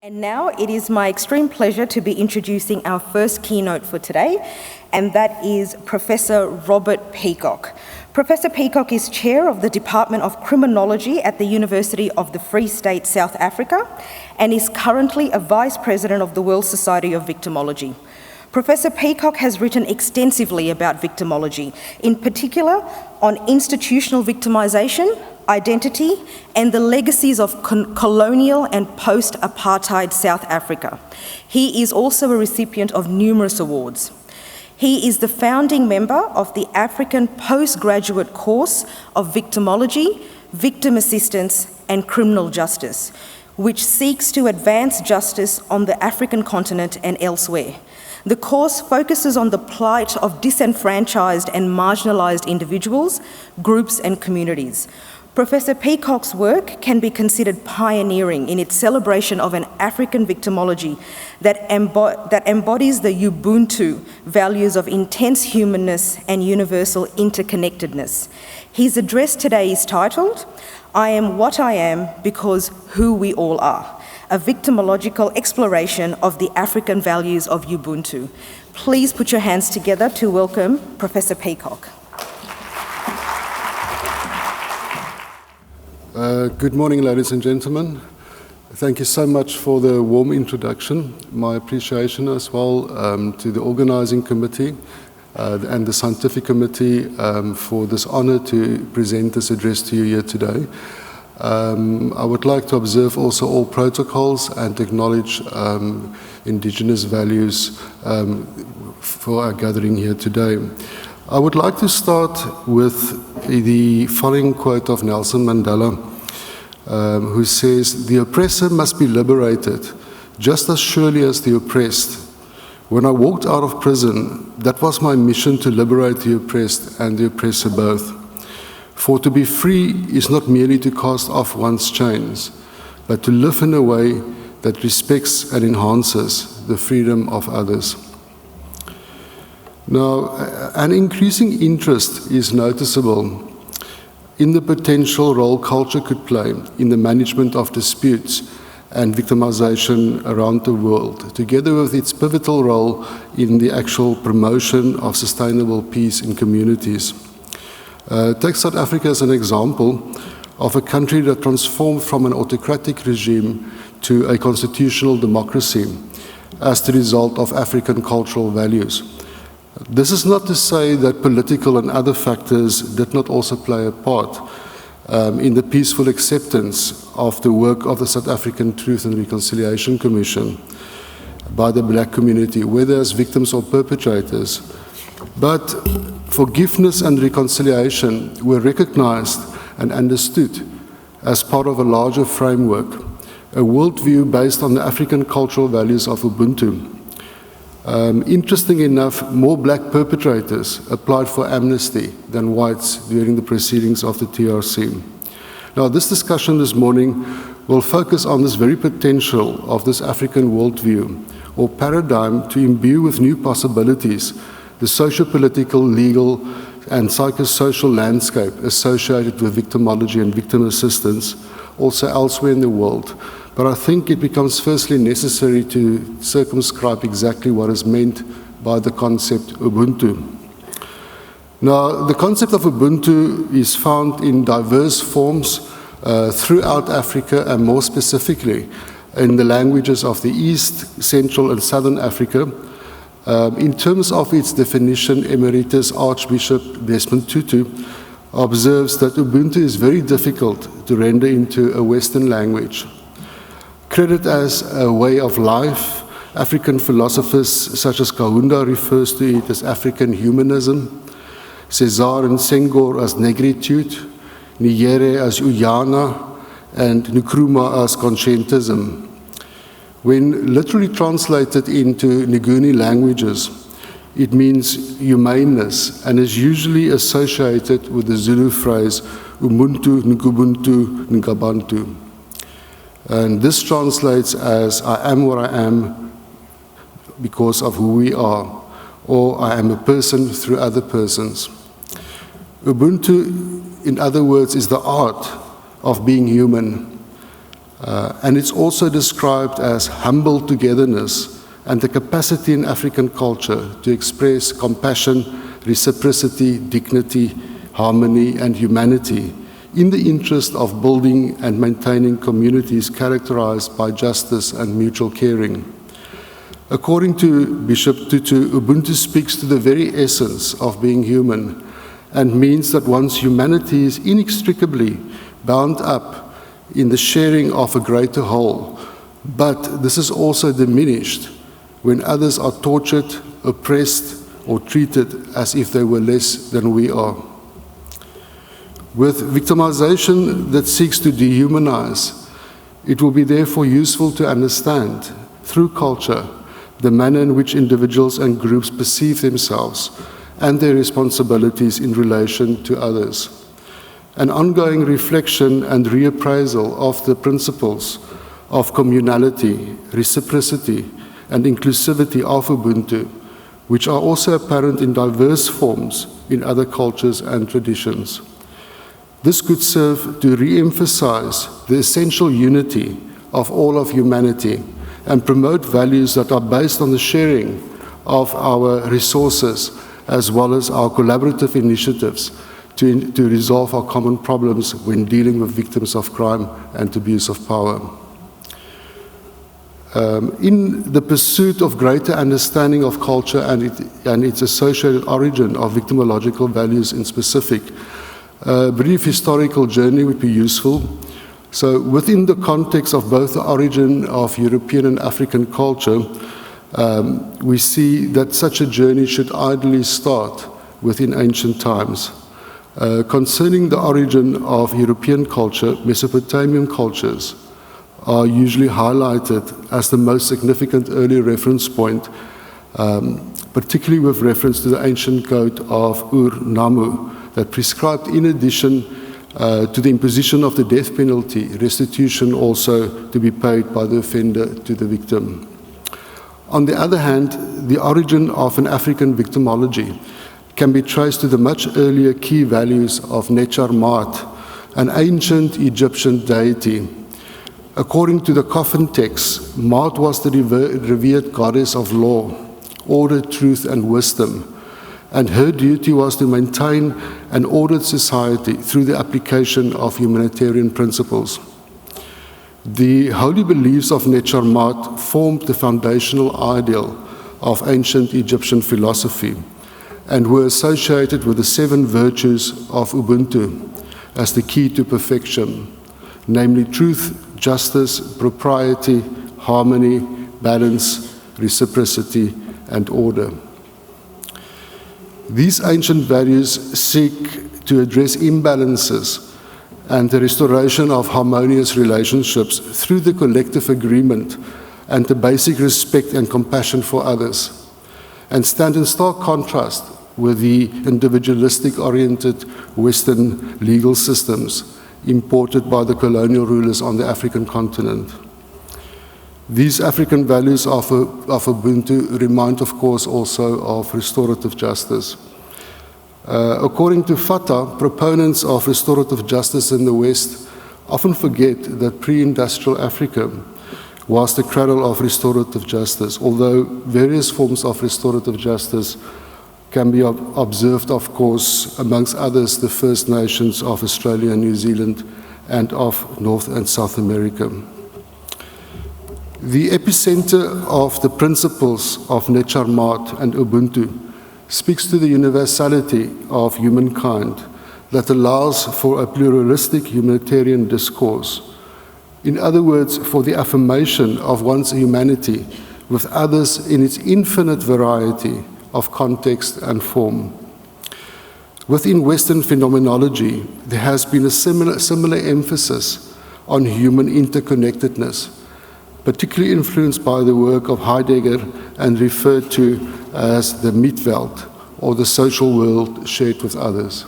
And now it is my extreme pleasure to be introducing our first keynote for today, and that is Professor Robert Peacock. Professor Peacock is Chair of the Department of Criminology at the University of the Free State, South Africa, and is currently a Vice President of the World Society of Victimology. Professor Peacock has written extensively about victimology, in particular on institutional victimization, identity, and the legacies of colonial and post-apartheid South Africa. He is also a recipient of numerous awards. He is the founding member of the African Postgraduate Course of Victimology, Victim Assistance, and Criminal Justice, which seeks to advance justice on the African continent and elsewhere. The course focuses on the plight of disenfranchised and marginalised individuals, groups, and communities. Professor Peacock's work can be considered pioneering in its celebration of an African victimology that embodies the Ubuntu values of intense humanness and universal interconnectedness. His address today is titled, "I Am What I Am Because Who We All Are," a victimological exploration of the African values of Ubuntu. Please put your hands together to welcome Professor Peacock. Good morning, ladies and gentlemen. Thank you so much for the warm introduction. My appreciation as well to the organizing committee and the scientific committee for this honor to present this address to you here today. I would like to observe also all protocols and acknowledge indigenous values for our gathering here today. I would like to start with the following quote of Nelson Mandela, who says, "The oppressor must be liberated just as surely as the oppressed. When I walked out of prison, that was my mission, to liberate the oppressed and the oppressor both. For to be free is not merely to cast off one's chains, but to live in a way that respects and enhances the freedom of others." Now, an increasing interest is noticeable in the potential role culture could play in the management of disputes and victimization around the world, together with its pivotal role in the actual promotion of sustainable peace in communities. Take South Africa as an example of a country that transformed from an autocratic regime to a constitutional democracy as the result of African cultural values. This is not to say that political and other factors did not also play a part in the peaceful acceptance of the work of the South African Truth and Reconciliation Commission by the black community, whether as victims or perpetrators. But forgiveness and reconciliation were recognized and understood as part of a larger framework, a worldview based on the African cultural values of Ubuntu. Interesting enough, more black perpetrators applied for amnesty than whites during the proceedings of the TRC. Now, this discussion this morning will focus on this very potential of this African worldview or paradigm to imbue with new possibilities the socio-political, legal, and psychosocial landscape associated with victimology and victim assistance, also elsewhere in the world. But I think it becomes firstly necessary to circumscribe exactly what is meant by the concept Ubuntu. Now, the concept of Ubuntu is found in diverse forms throughout Africa, and more specifically in the languages of the East, Central, and Southern Africa. In terms of its definition, Emeritus Archbishop Desmond Tutu observes that Ubuntu is very difficult to render into a Western language. Credited as a way of life, African philosophers such as Kahunda refers to it as African humanism, Cesar and Senghor as negritude, Nyere as Uyana, and Nkrumah as conscientism. When literally translated into Nguni languages, it means humaneness and is usually associated with the Zulu phrase Umuntu, Nkubuntu, Nkabantu. And this translates as, "I am what I am because of who we are," or "I am a person through other persons." Ubuntu, in other words, is the art of being human. And it's also described as humble togetherness and the capacity in African culture to express compassion, reciprocity, dignity, harmony, and humanity in the interest of building and maintaining communities characterized by justice and mutual caring. According to Bishop Tutu, Ubuntu speaks to the very essence of being human and means that one's humanity is inextricably bound up in the sharing of a greater whole, but this is also diminished when others are tortured, oppressed, or treated as if they were less than we are. With victimization that seeks to dehumanize, it will be therefore useful to understand, through culture, the manner in which individuals and groups perceive themselves and their responsibilities in relation to others. An ongoing reflection and reappraisal of the principles of communality, reciprocity, and inclusivity of Ubuntu, which are also apparent in diverse forms in other cultures and traditions. This could serve to re-emphasize the essential unity of all of humanity and promote values that are based on the sharing of our resources as well as our collaborative initiatives to resolve our common problems when dealing with victims of crime and abuse of power. In the pursuit of greater understanding of culture and its associated origin of victimological values in specific, a brief historical journey would be useful. So within the context of both the origin of European and African culture, we see that such a journey should ideally start within ancient times. Concerning the origin of European culture, Mesopotamian cultures are usually highlighted as the most significant early reference point, particularly with reference to the ancient code of Ur-Nammu that prescribed, in addition to the imposition of the death penalty, restitution also to be paid by the offender to the victim. On the other hand, the origin of an African victimology can be traced to the much earlier key values of Nechar Mat, an ancient Egyptian deity. According to the coffin text, Mat was the revered goddess of law, order, truth, and wisdom, and her duty was to maintain an ordered society through the application of humanitarian principles. The holy beliefs of Nechar Mat formed the foundational ideal of ancient Egyptian philosophy and were associated with the 7 virtues of Ubuntu as the key to perfection, namely truth, justice, propriety, harmony, balance, reciprocity, and order. These ancient values seek to address imbalances and the restoration of harmonious relationships through the collective agreement and the basic respect and compassion for others, and stand in stark contrast with the individualistic-oriented Western legal systems imported by the colonial rulers on the African continent. These African values of Ubuntu remind, of course, also of restorative justice. According to Fatah, proponents of restorative justice in the West often forget that pre-industrial Africa was the cradle of restorative justice, although various forms of restorative justice can be observed, of course, amongst others, the First Nations of Australia and New Zealand and of North and South America. The epicenter of the principles of Nechar Mat and Ubuntu speaks to the universality of humankind that allows for a pluralistic humanitarian discourse. In other words, for the affirmation of one's humanity with others in its infinite variety of context and form. Within Western phenomenology, there has been a similar emphasis on human interconnectedness, particularly influenced by the work of Heidegger and referred to as the Mitwelt, or the social world shared with others.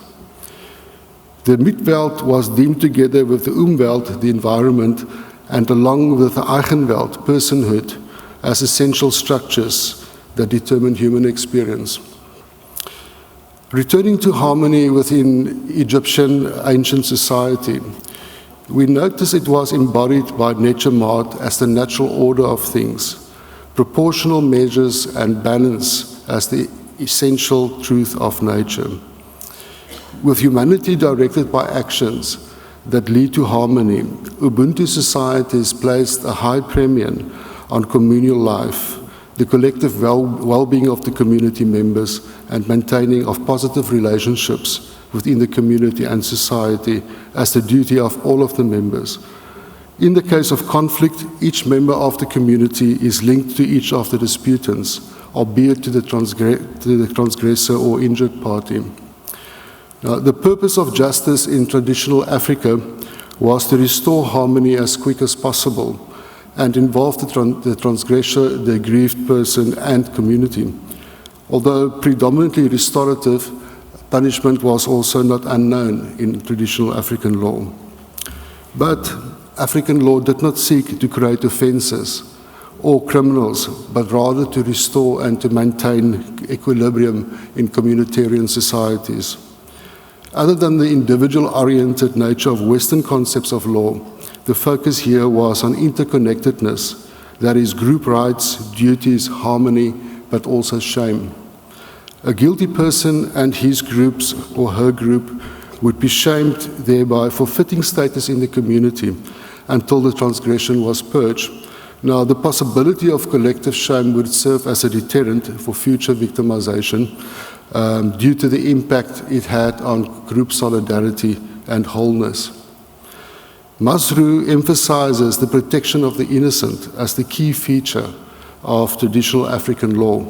The Mitwelt was deemed together with the Umwelt, the environment, and along with the Eigenwelt, personhood, as essential structures that determine human experience. Returning to harmony within Egyptian ancient society, We notice it was embodied by nature mart as the natural order of things, proportional measures and balance as the essential truth of nature. With humanity directed by actions that lead to harmony, Ubuntu societies placed a high premium on communal life, the collective well-being of the community members, and maintaining of positive relationships within the community and society as the duty of all of the members. In the case of conflict, each member of the community is linked to each of the disputants, albeit to the transgressor or injured party. Now, the purpose of justice in traditional Africa was to restore harmony as quick as possible and involve the transgressor, the aggrieved person, and community. Although predominantly restorative, punishment was also not unknown in traditional African law. But African law did not seek to create offences or criminals, but rather to restore and to maintain equilibrium in communitarian societies. Other than the individual-oriented nature of Western concepts of law, the focus here was on interconnectedness, that is, group rights, duties, harmony, but also shame. A guilty person and his groups or her group would be shamed thereby for fitting status in the community until the transgression was purged. Now, the possibility of collective shame would serve as a deterrent for future victimization due to the impact it had on group solidarity and wholeness. Masrou emphasizes the protection of the innocent as the key feature of traditional African law,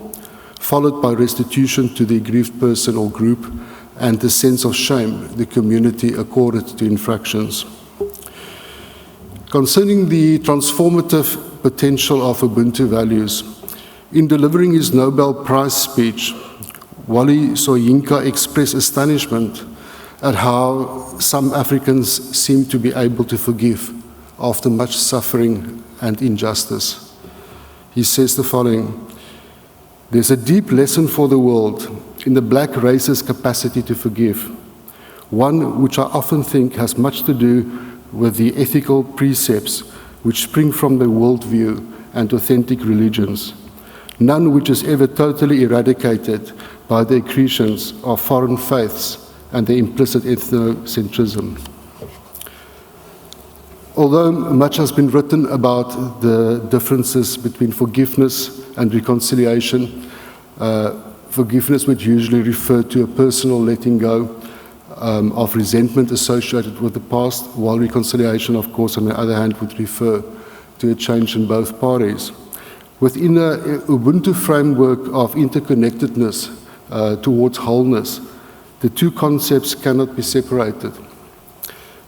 followed by restitution to the aggrieved person or group and the sense of shame the community accorded to infractions. Concerning the transformative potential of Ubuntu values, in delivering his Nobel Prize speech, Wally Soyinka expressed astonishment at how some Africans seem to be able to forgive after much suffering and injustice. He says the following: "There's a deep lesson for the world in the black race's capacity to forgive, one which I often think has much to do with the ethical precepts which spring from the worldview and authentic religions, none which is ever totally eradicated by the accretions of foreign faiths and the implicit ethnocentrism." Although much has been written about the differences between forgiveness and reconciliation, forgiveness would usually refer to a personal letting go of resentment associated with the past, while reconciliation, of course, on the other hand, would refer to a change in both parties. Within a Ubuntu framework of interconnectedness towards wholeness, the two concepts cannot be separated.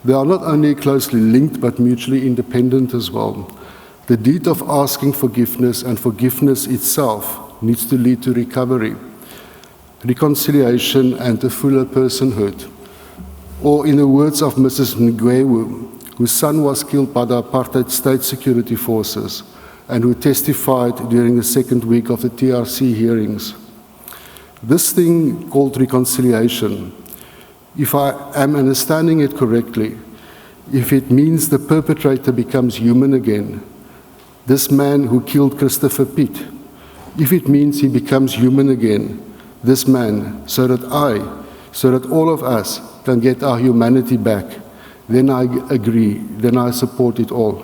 They are not only closely linked, but mutually independent as well. The deed of asking forgiveness and forgiveness itself needs to lead to recovery, reconciliation, and a fuller personhood. Or in the words of Mrs. Ngwewu, whose son was killed by the apartheid state security forces and who testified during the second week of the TRC hearings, "This thing called reconciliation, if I am understanding it correctly, if it means the perpetrator becomes human again, this man who killed Christopher Pitt, if it means he becomes human again, this man, so that all of us can get our humanity back, then I agree, then I support it all."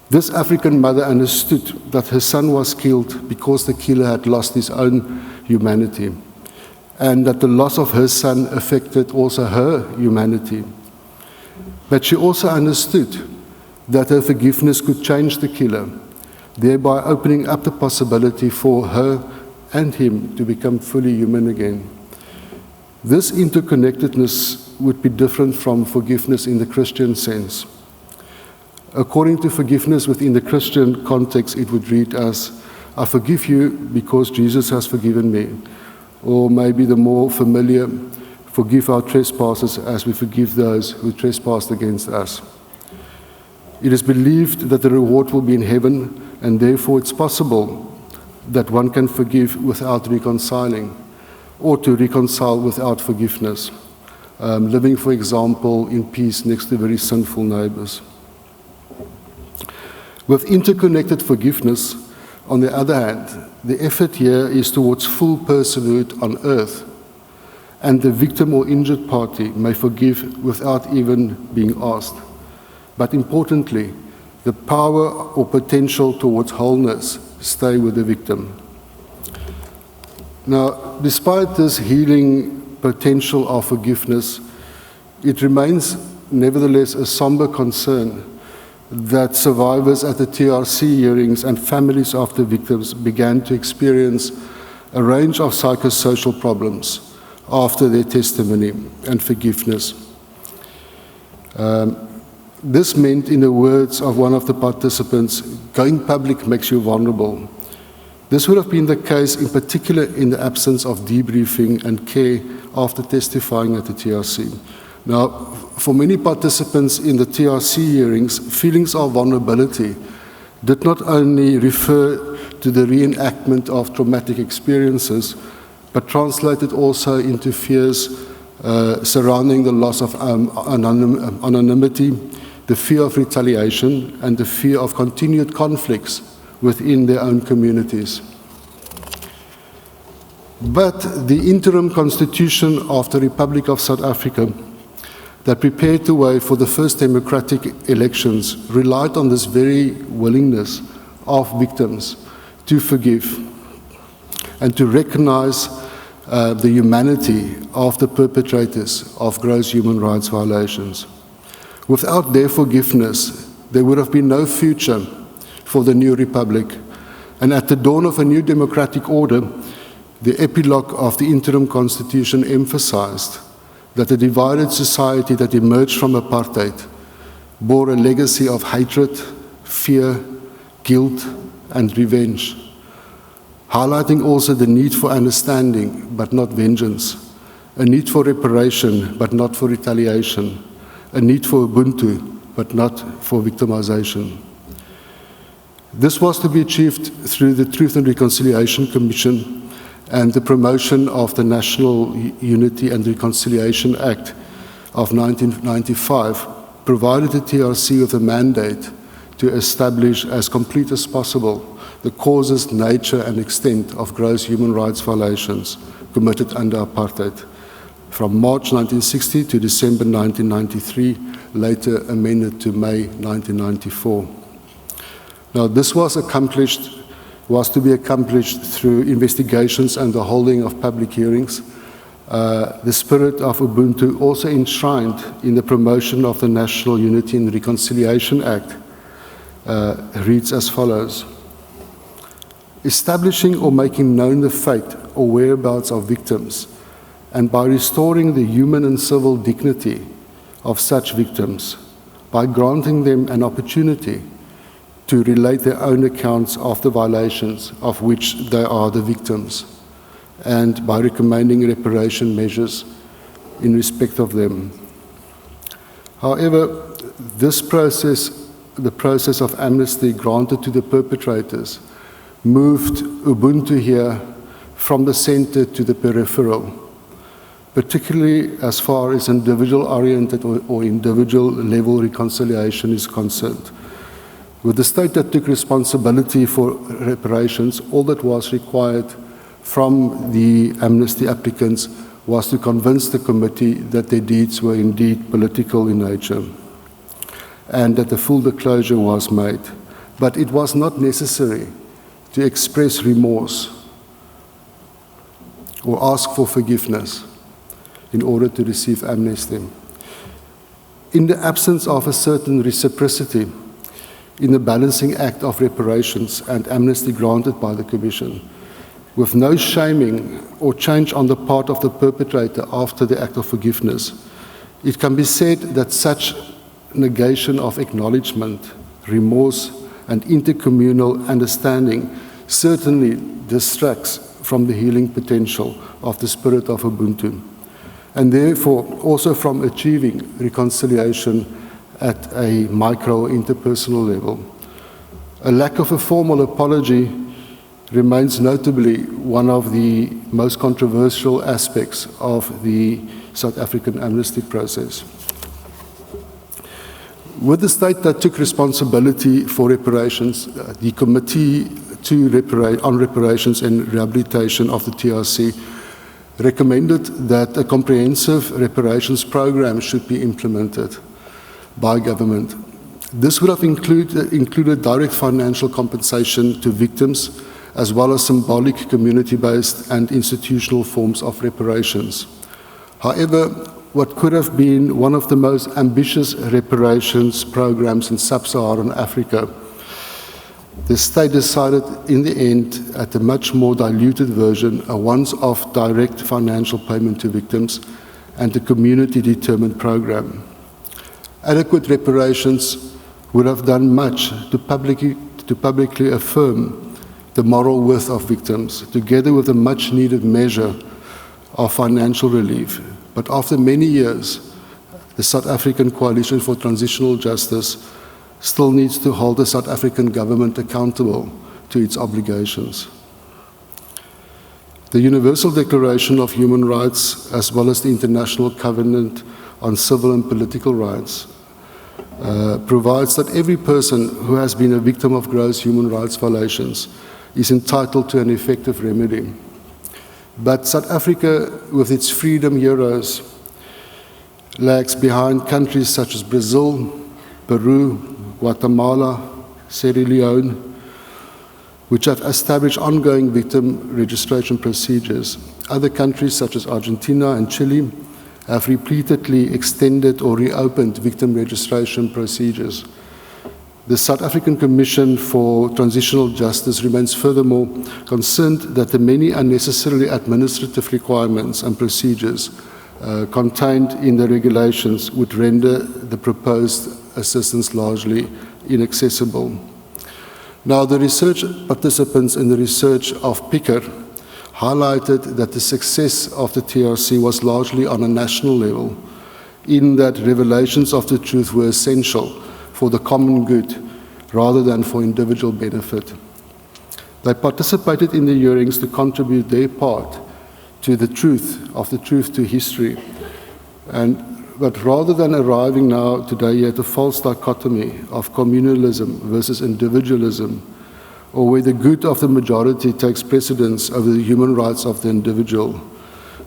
This African mother understood that her son was killed because the killer had lost his own humanity, and that the loss of her son affected also her humanity. But she also understood that her forgiveness could change the killer, thereby opening up the possibility for her and him to become fully human again. This interconnectedness would be different from forgiveness in the Christian sense. According to forgiveness within the Christian context, it would read as, "I forgive you because Jesus has forgiven me." Or maybe the more familiar, "Forgive our trespasses as we forgive those who trespassed against us." It is believed that the reward will be in heaven, and therefore it's possible that one can forgive without reconciling, or to reconcile without forgiveness. living, for example, in peace next to very sinful neighbors. With interconnected forgiveness, on the other hand, the effort here is towards full personhood on earth, and the victim or injured party may forgive without even being asked. But importantly, the power or potential towards wholeness stay with the victim. Now, despite this healing potential of forgiveness, it remains nevertheless a somber concern that survivors at the TRC hearings and families of the victims began to experience a range of psychosocial problems after their testimony and forgiveness. This meant, in the words of one of the participants, going public makes you vulnerable. This would have been the case in particular in the absence of debriefing and care after testifying at the TRC. Now, for many participants in the TRC hearings, feelings of vulnerability did not only refer to the reenactment of traumatic experiences, but translated also into fears surrounding the loss of anonymity, the fear of retaliation, and the fear of continued conflicts within their own communities. But the interim constitution of the Republic of South Africa that prepared the way for the first democratic elections relied on this very willingness of victims to forgive and to recognize the humanity of the perpetrators of gross human rights violations. Without their forgiveness, there would have been no future for the new republic. And at the dawn of a new democratic order, the epilogue of the interim constitution emphasized that the divided society that emerged from apartheid bore a legacy of hatred, fear, guilt, and revenge, highlighting also the need for understanding but not vengeance, a need for reparation but not for retaliation, a need for Ubuntu but not for victimization. This was to be achieved through the Truth and Reconciliation Commission and the promotion of the National Unity and Reconciliation Act of 1995 provided the TRC with a mandate to establish as complete as possible the causes, nature, and extent of gross human rights violations committed under apartheid from March 1960 to December 1993, later amended to May 1994. Now, this was to be accomplished through investigations and the holding of public hearings. The spirit of Ubuntu, also enshrined in the promotion of the National Unity and Reconciliation Act, reads as follows: establishing or making known the fate or whereabouts of victims, and by restoring the human and civil dignity of such victims, by granting them an opportunity to relate their own accounts of the violations of which they are the victims, and by recommending reparation measures in respect of them. However, this process, the process of amnesty granted to the perpetrators, moved Ubuntu here from the center to the peripheral, particularly as far as individual-oriented or individual-level reconciliation is concerned. With the state that took responsibility for reparations, all that was required from the amnesty applicants was to convince the committee that their deeds were indeed political in nature and that the full disclosure was made. But it was not necessary to express remorse or ask for forgiveness in order to receive amnesty. In the absence of a certain reciprocity in the balancing act of reparations and amnesty granted by the Commission, with no shaming or change on the part of the perpetrator after the act of forgiveness, it can be said that such negation of acknowledgement, remorse, and intercommunal understanding certainly distracts from the healing potential of the spirit of Ubuntu, and therefore also from achieving reconciliation at a micro interpersonal level. A lack of a formal apology remains notably one of the most controversial aspects of the South African amnesty process. With the state that took responsibility for reparations, the Committee on Reparations and Rehabilitation of the TRC recommended that a comprehensive reparations program should be implemented by government. This would have included direct financial compensation to victims, as well as symbolic community-based and institutional forms of reparations. However, what could have been one of the most ambitious reparations programs in sub-Saharan Africa, the state decided in the end, at a much more diluted version, a once-off direct financial payment to victims and a community-determined program. Adequate reparations would have done much to publicly affirm the moral worth of victims, together with a much-needed measure of financial relief. But after many years, the South African Coalition for Transitional Justice still needs to hold the South African government accountable to its obligations. The Universal Declaration of Human Rights, as well as the International Covenant on Civil and Political Rights, provides that every person who has been a victim of gross human rights violations is entitled to an effective remedy. But South Africa, with its freedom heroes, lags behind countries such as Brazil, Peru, Guatemala, Sierra Leone, which have established ongoing victim registration procedures. Other countries such as Argentina and Chile have repeatedly extended or reopened victim registration procedures. The South African Commission for Transitional Justice remains furthermore concerned that the many unnecessarily administrative requirements and procedures contained in the regulations would render the proposed assistance largely inaccessible. Now, the research participants in the research of Peacock highlighted that the success of the TRC was largely on a national level, in that revelations of the truth were essential for the common good rather than for individual benefit. They participated in the hearings to contribute their part to the truth to history. But rather than arriving now today at a false dichotomy of communalism versus individualism, or where the good of the majority takes precedence over the human rights of the individual,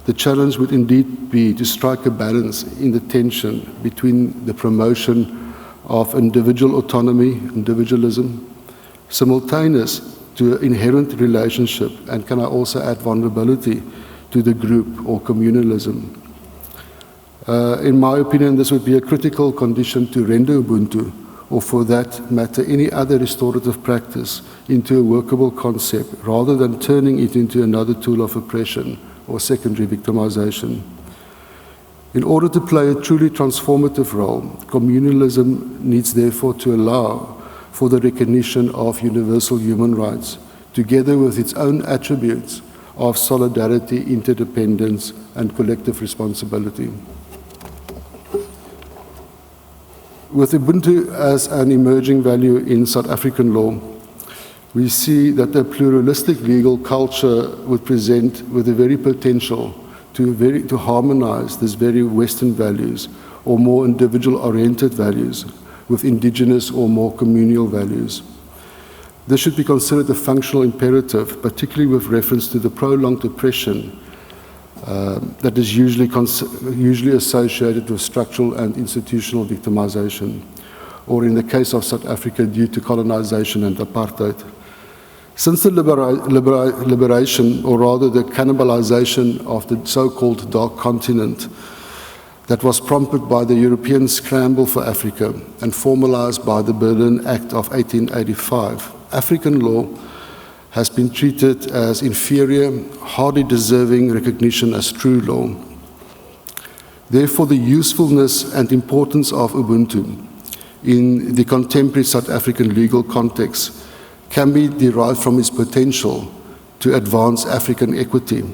the challenge would indeed be to strike a balance in the tension between the promotion of individual autonomy, individualism, simultaneous to an inherent relationship, and can I also add vulnerability, to the group or communalism. In my opinion, this would be a critical condition to render Ubuntu, or for that matter, any other restorative practice, into a workable concept, rather than turning it into another tool of oppression or secondary victimization. In order to play a truly transformative role, communalism needs therefore to allow for the recognition of universal human rights, together with its own attributes of solidarity, interdependence, and collective responsibility. With Ubuntu as an emerging value in South African law, we see that a pluralistic legal culture would present with the very potential to harmonize these very Western values, or more individual-oriented values, with indigenous or more communal values. This should be considered a functional imperative, particularly with reference to the prolonged oppression that is usually associated with structural and institutional victimization, or in the case of South Africa, due to colonization and apartheid. Since the liberation, or rather the cannibalization of the so-called Dark Continent, that was prompted by the European scramble for Africa and formalized by the Berlin Act of 1885, African law has been treated as inferior, hardly deserving recognition as true law. Therefore, the usefulness and importance of Ubuntu in the contemporary South African legal context can be derived from its potential to advance African equity,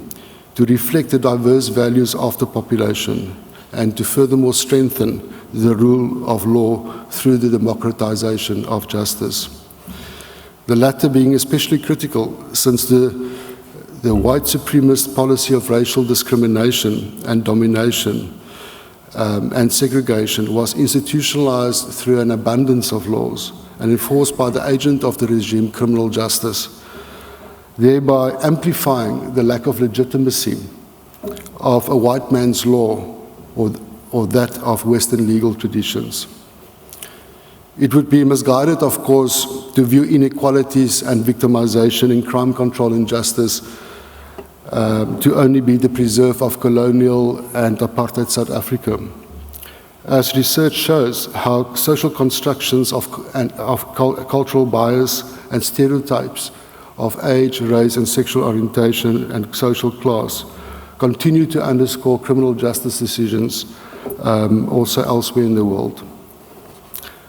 to reflect the diverse values of the population, and to furthermore strengthen the rule of law through the democratization of justice. The latter being especially critical since the the white supremacist policy of racial discrimination and domination and segregation was institutionalized through an abundance of laws and enforced by the agent of the regime, criminal justice, thereby amplifying the lack of legitimacy of a white man's law or that of Western legal traditions. It would be misguided, of course, to view inequalities and victimization in crime control and justice to only be the preserve of colonial and apartheid South Africa. As research shows how social constructions of cultural bias and stereotypes of age, race, and sexual orientation and social class continue to underscore criminal justice decisions also elsewhere in the world.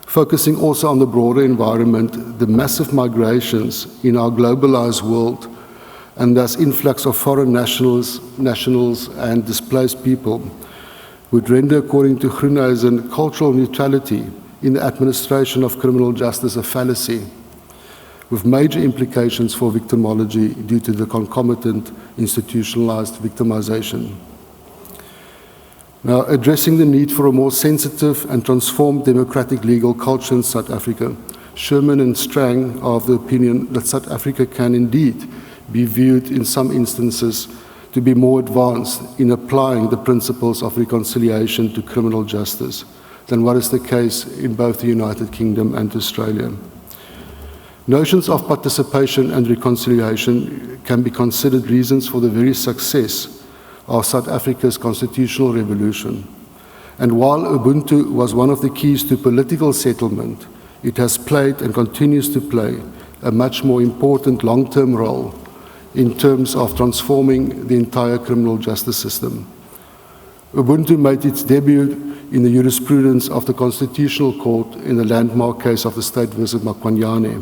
Focusing also on the broader environment, the massive migrations in our globalized world and thus influx of foreign nationals and displaced people would render, according to Groenhuizen, cultural neutrality in the administration of criminal justice a fallacy, with major implications for victimology due to the concomitant institutionalized victimization. Now, addressing the need for a more sensitive and transformed democratic legal culture in South Africa, Sherman and Strang are of the opinion that South Africa can indeed be viewed in some instances to be more advanced in applying the principles of reconciliation to criminal justice than what is the case in both the United Kingdom and Australia. Notions of participation and reconciliation can be considered reasons for the very success of South Africa's constitutional revolution. And while Ubuntu was one of the keys to political settlement, it has played and continues to play a much more important long-term role in terms of transforming the entire criminal justice system. Ubuntu made its debut in the jurisprudence of the Constitutional Court in the landmark case of the State versus Makwanyane.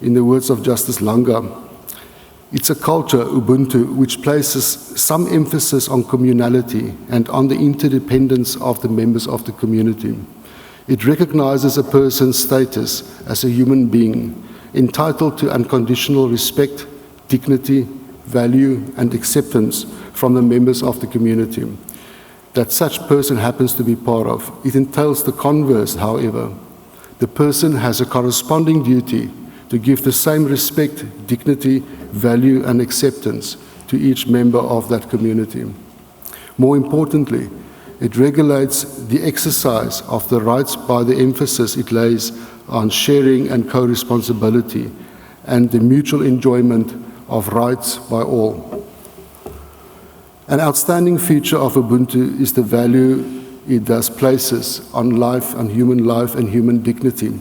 In the words of Justice Langa, it's a culture, Ubuntu, which places some emphasis on communality and on the interdependence of the members of the community. It recognizes a person's status as a human being, entitled to unconditional respect, dignity, value, and acceptance from the members of the community that such person happens to be part of. It entails the converse, however. The person has a corresponding duty to give the same respect, dignity, value, and acceptance to each member of that community. More importantly, it regulates the exercise of the rights by the emphasis it lays on sharing and co-responsibility and the mutual enjoyment of rights by all. An outstanding feature of Ubuntu is the value it thus places on life, on human life and human dignity,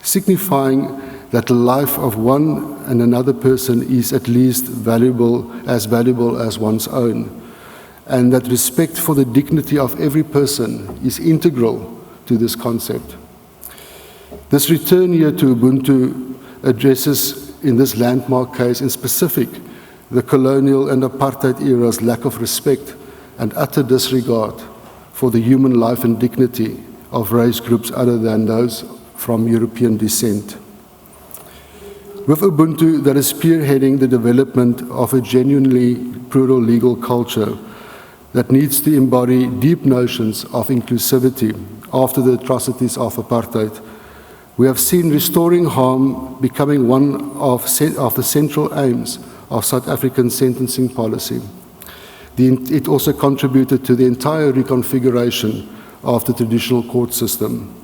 signifying that the life of one and another person is at least valuable as one's own, and that respect for the dignity of every person is integral to this concept. This return here to Ubuntu addresses, in this landmark case in specific, the colonial and apartheid era's lack of respect and utter disregard for the human life and dignity of race groups other than those from European descent. With Ubuntu, that is spearheading the development of a genuinely plural legal culture that needs to embody deep notions of inclusivity after the atrocities of apartheid. We have seen restoring harm becoming one of the central aims of South African sentencing policy. It also contributed to the entire reconfiguration of the traditional court system.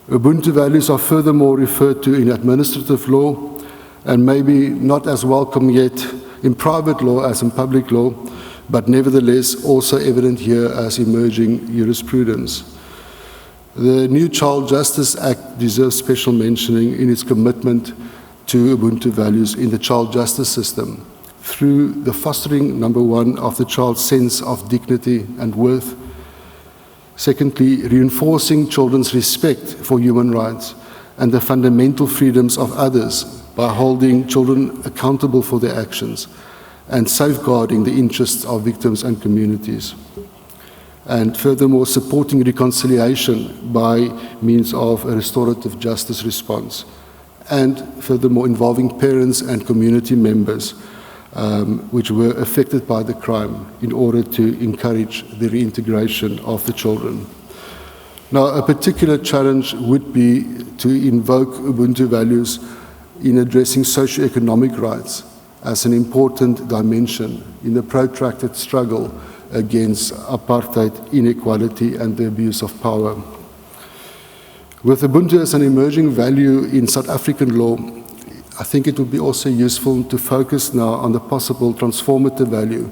Ubuntu values are furthermore referred to in administrative law and maybe not as welcome yet in private law as in public law, but nevertheless also evident here as emerging jurisprudence. The new Child Justice Act deserves special mentioning in its commitment to Ubuntu values in the child justice system through the fostering, number one, of the child's sense of dignity and worth. Secondly, reinforcing children's respect for human rights and the fundamental freedoms of others by holding children accountable for their actions and safeguarding the interests of victims and communities. And furthermore, supporting reconciliation by means of a restorative justice response. And furthermore, involving parents and community members which were affected by the crime in order to encourage the reintegration of the children. Now, a particular challenge would be to invoke Ubuntu values in addressing socio-economic rights as an important dimension in the protracted struggle against apartheid, inequality, and the abuse of power. With Ubuntu as an emerging value in South African law, I think it would be also useful to focus now on the possible transformative value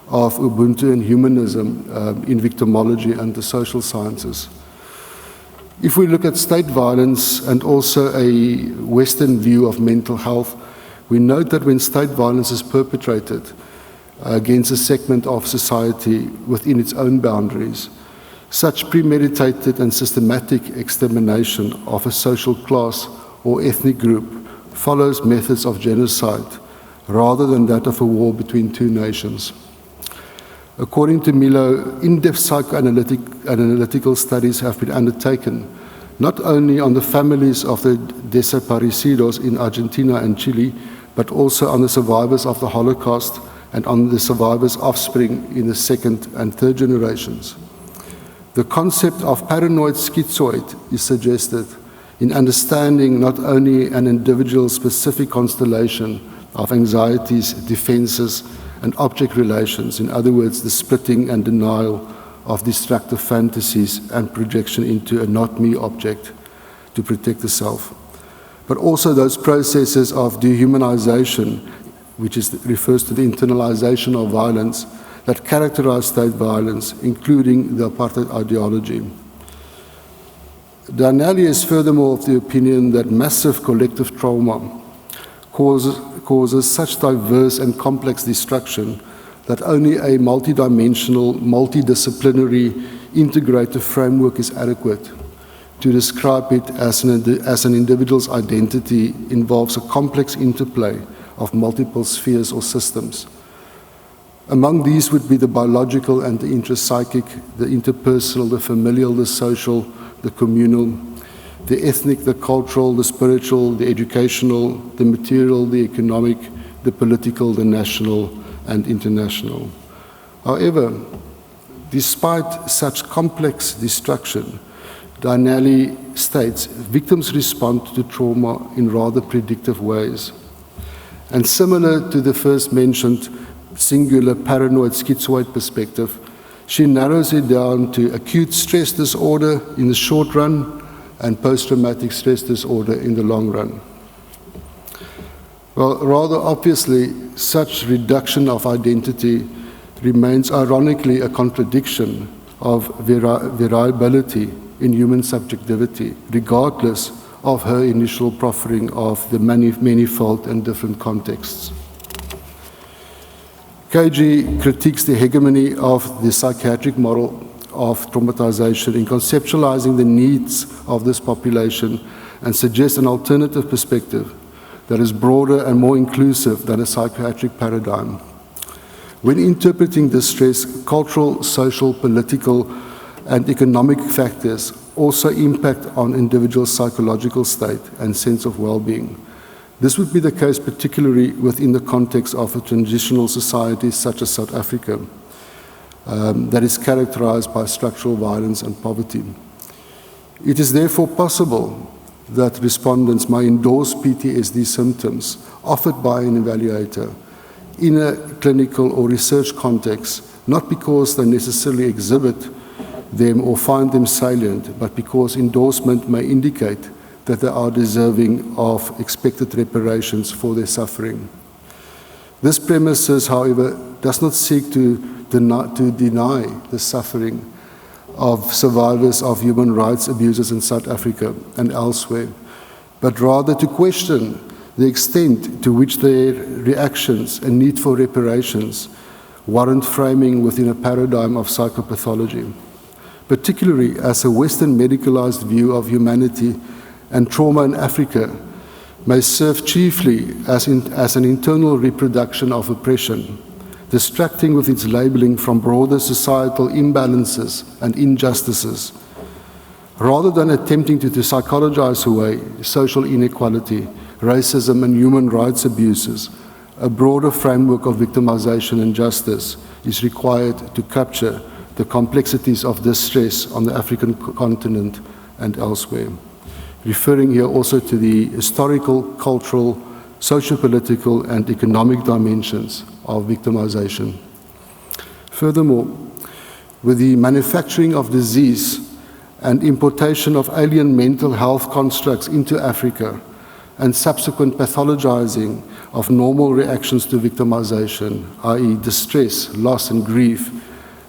of Ubuntu and humanism in victimology and the social sciences. If we look at state violence and also a Western view of mental health, we note that when state violence is perpetrated against a segment of society within its own boundaries, such premeditated and systematic extermination of a social class or ethnic group follows methods of genocide rather than that of a war between two nations. According to Milo, in-depth psychoanalytical studies have been undertaken not only on the families of the desaparecidos in Argentina and Chile, but also on the survivors of the Holocaust and on the survivors' offspring in the second and third generations. The concept of paranoid schizoid is suggested in understanding not only an individual's specific constellation of anxieties, defenses, and object relations, in other words, the splitting and denial of destructive fantasies and projection into a not-me object to protect the self, but also those processes of dehumanization, which refers to the internalization of violence that characterize state violence, including the apartheid ideology. Danelli is furthermore of the opinion that massive collective trauma causes such diverse and complex destruction that only a multidimensional, multidisciplinary, integrative framework is adequate to describe it as an individual's identity involves a complex interplay of multiple spheres or systems. Among these would be the biological and the intrapsychic, the interpersonal, the familial, the social, the communal, the ethnic, the cultural, the spiritual, the educational, the material, the economic, the political, the national, and international. However, despite such complex destruction, Danelli states victims respond to trauma in rather predictive ways. And similar to the first mentioned singular paranoid schizoid perspective, she narrows it down to acute stress disorder in the short run and post-traumatic stress disorder in the long run. Well, rather obviously, such reduction of identity remains ironically a contradiction of variability in human subjectivity, regardless of her initial proffering of the manifold and different contexts. KG critiques the hegemony of the psychiatric model of traumatization in conceptualizing the needs of this population and suggests an alternative perspective that is broader and more inclusive than a psychiatric paradigm. When interpreting distress, cultural, social, political, and economic factors also impact on individuals' psychological state and sense of well-being. This would be the case particularly within the context of a transitional society such as South Africa that is characterized by structural violence and poverty. It is therefore possible that respondents may endorse PTSD symptoms offered by an evaluator in a clinical or research context, not because they necessarily exhibit them or find them salient, but because endorsement may indicate that they are deserving of expected reparations for their suffering. This premises, however, does not seek to deny the suffering of survivors of human rights abuses in South Africa and elsewhere, but rather to question the extent to which their reactions and need for reparations warrant framing within a paradigm of psychopathology, particularly as a Western medicalized view of humanity and trauma in Africa may serve chiefly as an internal reproduction of oppression, distracting with its labeling from broader societal imbalances and injustices, rather than attempting to psychologize away social inequality, racism, and human rights abuses. a broader framework of victimization and justice is required to capture the complexities of distress on the African continent and elsewhere. Referring here also to the historical, cultural, socio-political, and economic dimensions of victimization. Furthermore, with the manufacturing of disease and importation of alien mental health constructs into Africa, and subsequent pathologizing of normal reactions to victimization, i.e. distress, loss, and grief,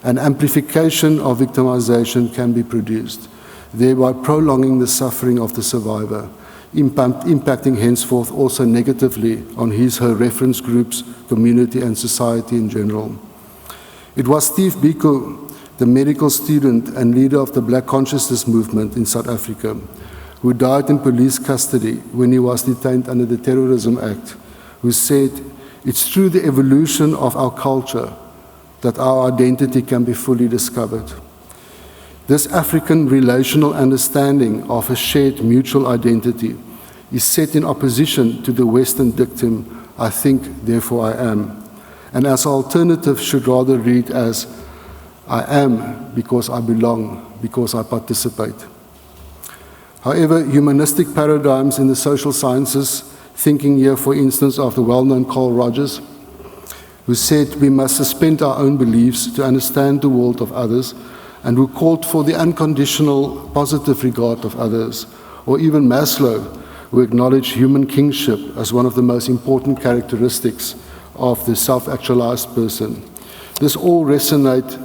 an amplification of victimization can be produced, thereby prolonging the suffering of the survivor, impacting henceforth also negatively on his/her reference groups, community, and society in general. It was Steve Biko, the medical student and leader of the Black Consciousness movement in South Africa, who died in police custody when he was detained under the Terrorism Act, who said, "It's through the evolution of our culture that our identity can be fully discovered." This African relational understanding of a shared mutual identity is set in opposition to the Western dictum, "I think, therefore I am," and as alternative should rather read as, "I am because I belong, because I participate." However, humanistic paradigms in the social sciences, thinking here, for instance, of the well-known Carl Rogers, who said we must suspend our own beliefs to understand the world of others, and who called for the unconditional positive regard of others, or even Maslow, who acknowledged human kingship as one of the most important characteristics of the self-actualized person. This all resonate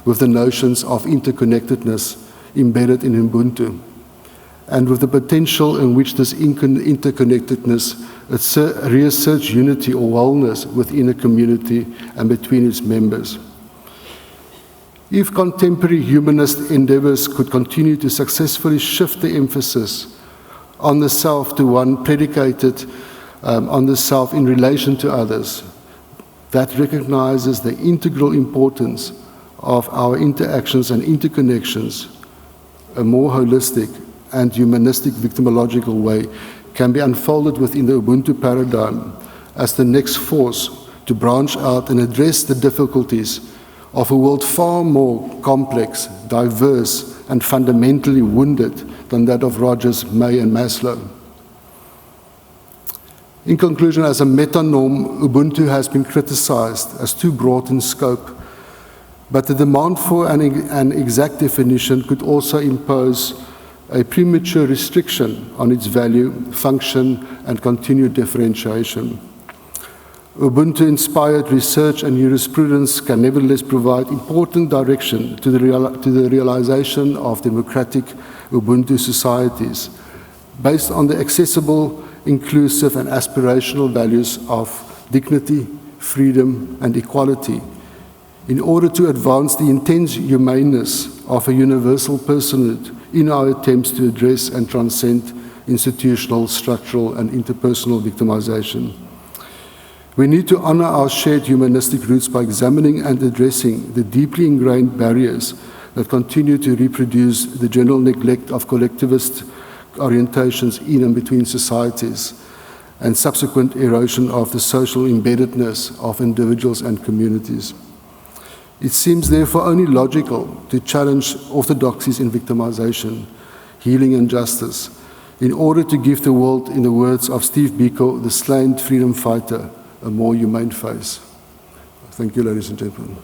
with the notions of interconnectedness embedded in Ubuntu, and with the potential in which this interconnectedness reasserts unity or wholeness within a community and between its members. If contemporary humanist endeavors could continue to successfully shift the emphasis on the self to one predicated on the self in relation to others, that recognizes the integral importance of our interactions and interconnections, a more holistic and humanistic victimological way can be unfolded within the Ubuntu paradigm as the next force to branch out and address the difficulties of a world far more complex, diverse, and fundamentally wounded than that of Rogers, May, and Maslow. In conclusion, as a meta-norm, Ubuntu has been criticized as too broad in scope, but the demand for an exact definition could also impose a premature restriction on its value, function, and continued differentiation. Ubuntu-inspired research and jurisprudence can nevertheless provide important direction to the realization of democratic Ubuntu societies based on the accessible, inclusive, and aspirational values of dignity, freedom, and equality in order to advance the intense humaneness of a universal personhood in our attempts to address and transcend institutional, structural, and interpersonal victimization. We need to honor our shared humanistic roots by examining and addressing the deeply ingrained barriers that continue to reproduce the general neglect of collectivist orientations in and between societies and subsequent erosion of the social embeddedness of individuals and communities. It seems therefore only logical to challenge orthodoxies in victimization, healing, and justice in order to give the world, in the words of Steve Biko, the slain freedom fighter, a more humane face. Thank you, ladies and gentlemen.